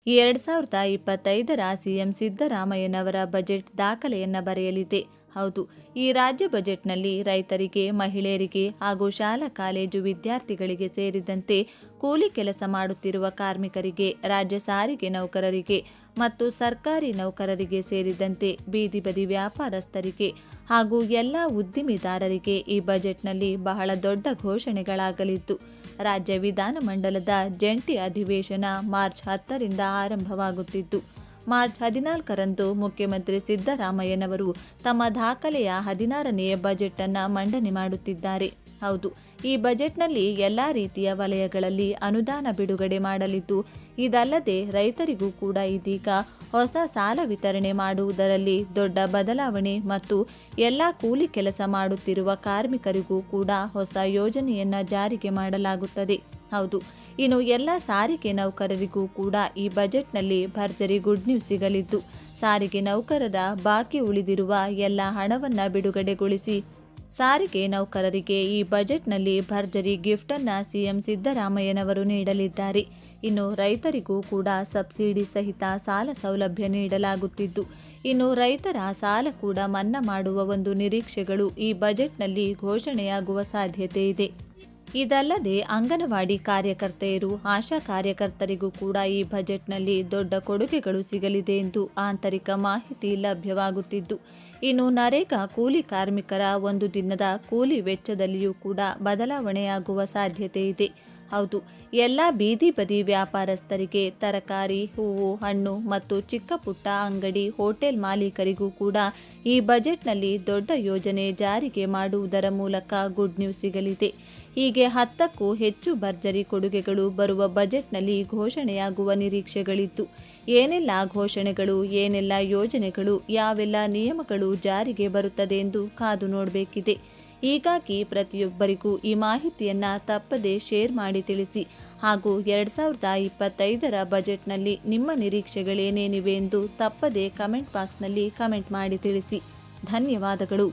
2025ರ CM ಸಿದ್ದರಾಮಯ್ಯನವರ budget ದಾಖಲೆಯನ್ನು ಬರೆಯಲಿದೆ. ಹೌದು, ಈ ರಾಜ್ಯ ಬಜೆಟ್ನಲ್ಲಿ ರೈತರಿಗೆ, ಮಹಿಳೆಯರಿಗೆ ಹಾಗೂ ಶಾಲಾ ಕಾಲೇಜು ವಿದ್ಯಾರ್ಥಿಗಳಿಗೆ ಸೇರಿದಂತೆ ಕೂಲಿ ಕೆಲಸ ಮಾಡುತ್ತಿರುವ ಕಾರ್ಮಿಕರಿಗೆ, ರಾಜ್ಯ ಸಾರಿಗೆ ನೌಕರರಿಗೆ ಮತ್ತು ಸರ್ಕಾರಿ ನೌಕರರಿಗೆ ಸೇರಿದಂತೆ ಬೀದಿ ಬದಿ ವ್ಯಾಪಾರಸ್ಥರಿಗೆ ಹಾಗೂ ಎಲ್ಲ ಉದ್ದಿಮೆದಾರರಿಗೆ ಈ ಬಜೆಟ್ನಲ್ಲಿ ಬಹಳ ದೊಡ್ಡ ಘೋಷಣೆಗಳಾಗಲಿದ್ದು, ರಾಜ್ಯ ವಿಧಾನಮಂಡಲದ ಜಂಟಿ ಅಧಿವೇಶನ ಮಾರ್ಚ್ 10ರಿಂದ ಆರಂಭವಾಗುತ್ತಿದ್ದು, ಮಾರ್ಚ್ 14ರಂದು ಮುಖ್ಯಮಂತ್ರಿ ಸಿದ್ದರಾಮಯ್ಯನವರು ತಮ್ಮ ದಾಖಲೆಯ 16ನೇ ಬಜೆಟ್ ಅನ್ನು ಮಂಡನೆ ಮಾಡುತ್ತಿದ್ದಾರೆ. ಹೌದು, ಈ ಬಜೆಟ್ನಲ್ಲಿ ಎಲ್ಲ ರೀತಿಯ ವಲಯಗಳಲ್ಲಿ ಅನುದಾನ ಬಿಡುಗಡೆ ಮಾಡಲಿದ್ದು, ಇದಲ್ಲದೆ ರೈತರಿಗೂ ಕೂಡ ಇದೀಗ ಹೊಸ ಸಾಲ ವಿತರಣೆ ಮಾಡುವುದರಲ್ಲಿ ದೊಡ್ಡ ಬದಲಾವಣೆ ಮತ್ತು ಎಲ್ಲ ಕೂಲಿ ಕೆಲಸ ಮಾಡುತ್ತಿರುವ ಕಾರ್ಮಿಕರಿಗೂ ಕೂಡ ಹೊಸ ಯೋಜನೆಯನ್ನು ಜಾರಿಗೆ ಮಾಡಲಾಗುತ್ತದೆ. ಹೌದು, ಇನ್ನು ಎಲ್ಲ ಸಾರಿಗೆ ನೌಕರರಿಗೂ ಕೂಡ ಈ ಬಜೆಟ್ನಲ್ಲಿ ಭರ್ಜರಿ ಗುಡ್ ನ್ಯೂಸ್ ಸಿಗಲಿದ್ದು, ಸಾರಿಗೆ ನೌಕರರ ಬಾಕಿ ಉಳಿದಿರುವ ಎಲ್ಲ ಹಣವನ್ನು ಬಿಡುಗಡೆಗೊಳಿಸಿ ಸಾರಿಗೆ ನೌಕರರಿಗೆ ಈ ಬಜೆಟ್ನಲ್ಲಿ ಭರ್ಜರಿ ಗಿಫ್ಟ್ ಅನ್ನು ಸಿಎಂ ಸಿದ್ದರಾಮಯ್ಯನವರು ನೀಡಲಿದ್ದಾರೆ. ಇನ್ನು ರೈತರಿಗೂ ಕೂಡ ಸಬ್ಸಿಡಿ ಸಹಿತ ಸಾಲ ಸೌಲಭ್ಯ ನೀಡಲಾಗುತ್ತಿದ್ದು, ಇನ್ನು ರೈತರ ಸಾಲ ಕೂಡ ಮನ್ನಾ ಮಾಡುವ ಒಂದು ನಿರೀಕ್ಷೆಗಳು ಈ ಬಜೆಟ್ನಲ್ಲಿ ಘೋಷಣೆಯಾಗುವ ಸಾಧ್ಯತೆ ಇದೆ. ಇದಲ್ಲದೆ ಅಂಗನವಾಡಿ ಕಾರ್ಯಕರ್ತೆಯರು, ಆಶಾ ಕಾರ್ಯಕರ್ತರಿಗೂ ಕೂಡ ಈ ಬಜೆಟ್ನಲ್ಲಿ ದೊಡ್ಡ ಕೊಡುಗೆಗಳು ಸಿಗಲಿದೆ ಎಂದು ಆಂತರಿಕ ಮಾಹಿತಿ ಲಭ್ಯವಾಗುತ್ತಿದ್ದು, ಇನ್ನು ನರೇಗಾ ಕೂಲಿ ಕಾರ್ಮಿಕರ ಒಂದು ದಿನದ ಕೂಲಿ ವೆಚ್ಚದಲ್ಲಿಯೂ ಕೂಡ ಬದಲಾವಣೆಯಾಗುವ ಸಾಧ್ಯತೆ ಇದೆ. ಹೌದು, ಎಲ್ಲ ಬೀದಿ ಬದಿ ವ್ಯಾಪಾರಸ್ಥರಿಗೆ, ತರಕಾರಿ, ಹೂವು, ಹಣ್ಣು ಮತ್ತು ಚಿಕ್ಕ ಪುಟ್ಟ ಅಂಗಡಿ, ಹೋಟೆಲ್ ಮಾಲೀಕರಿಗೂ ಕೂಡ ಈ ಬಜೆಟ್ನಲ್ಲಿ ದೊಡ್ಡ ಯೋಜನೆ ಜಾರಿಗೆ ಮಾಡುವುದರ ಮೂಲಕ ಗುಡ್ ನ್ಯೂಸ್ ಸಿಗಲಿದೆ. ಹೀಗೆ 10ಕ್ಕೂ ಹೆಚ್ಚು ಭರ್ಜರಿ ಕೊಡುಗೆಗಳು ಬರುವ ಬಜೆಟ್ನಲ್ಲಿ ಘೋಷಣೆಯಾಗುವ ನಿರೀಕ್ಷೆಗಳಿದ್ದು, ಏನೆಲ್ಲ ಘೋಷಣೆಗಳು, ಏನೆಲ್ಲ ಯೋಜನೆಗಳು, ಯಾವೆಲ್ಲ ನಿಯಮಗಳು ಜಾರಿಗೆ ಬರುತ್ತದೆ ಎಂದು ಕಾದು ನೋಡಬೇಕಿದೆ. ಹೀಗಾಗಿ ಪ್ರತಿಯೊಬ್ಬರಿಗೂ ಈ ಮಾಹಿತಿಯನ್ನು ತಪ್ಪದೇ ಶೇರ್ ಮಾಡಿ ತಿಳಿಸಿ ಹಾಗೂ 2025ರ ಬಜೆಟ್ನಲ್ಲಿ ನಿಮ್ಮ ನಿರೀಕ್ಷೆಗಳೇನೇನಿವೆ ಎಂದು ತಪ್ಪದೇ ಕಮೆಂಟ್ ಬಾಕ್ಸ್ನಲ್ಲಿ ಕಮೆಂಟ್ ಮಾಡಿ ತಿಳಿಸಿ. ಧನ್ಯವಾದಗಳು.